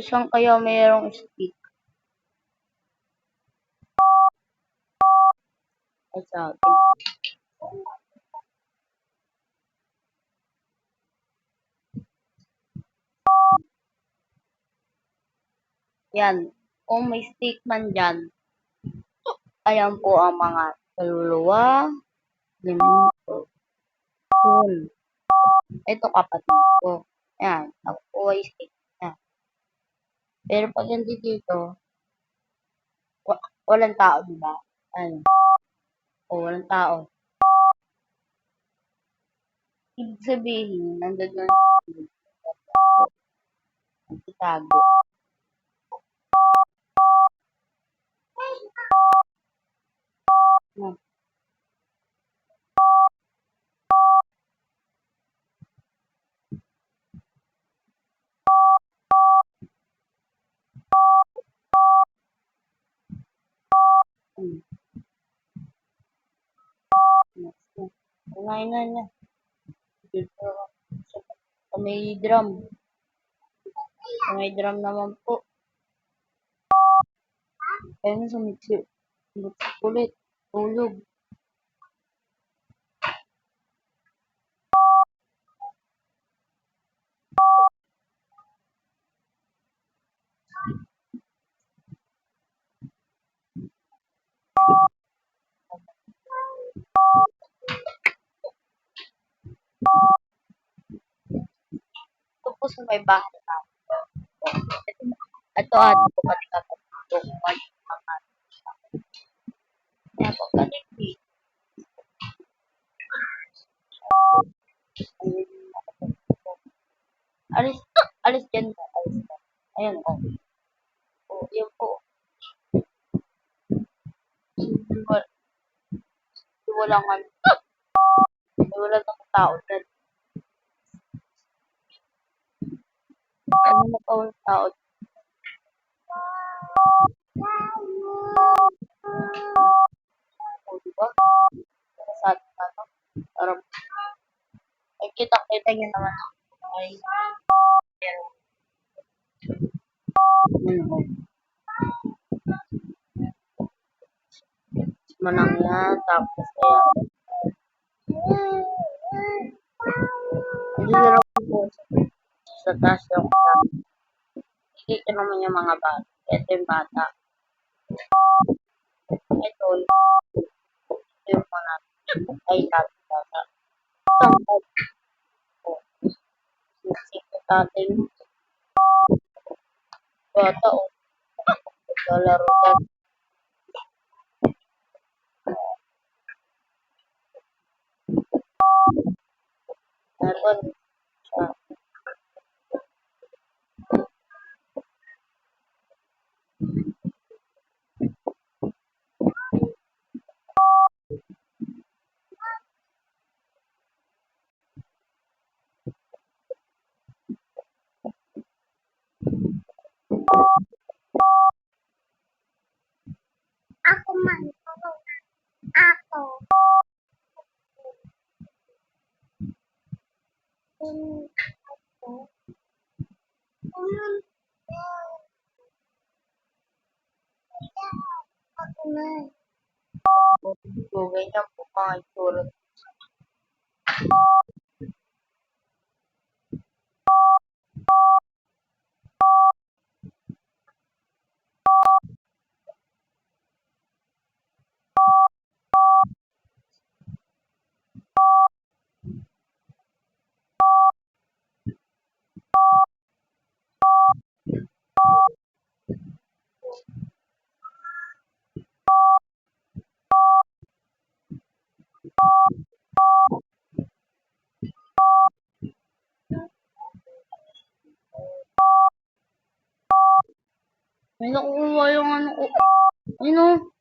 Saan kaya mayroong stick? Ay, sa akin. Yan. Kung may stick man dyan, ayan po ang mga kaluluwa, limito, yun. Ito kapatid ko. Yan. Ako po ay stick na. Pero pag hindi dito, walang tao, diba? Ano? O, walang tao. Ibig sabihin, nandun na ang itago. Hmm. Hmm. Kumain na. Dito, sa may drum. Sa may drum naman po. Ayun, sumiksi. Ulit. Tulog. Ito po sa may bahay namin. Ito ato po pati kapatid ko. Kaya po pati. Alis, alis dyan po. Alis dyan. Ayan po. O, yun po. Wala nga. Wala nang tao dyan. Ano na pa walang tao? O, diba? Sa atin na to. Parang, ay kita niya naman. Ay, pero, ano, manang yan. Tapos, ayan. Hindi na po sa taas yung kasama. Dito naman yung mga bata. Ito yung bata. Ito yung mga ay bata. Sampag po. Sisip natin bata o lalaro dyan. Meron siya. Ako man. Ako. Ako. Ako man. So, ganyan po mga itsura. May nakukuha yung ano ko. Ano?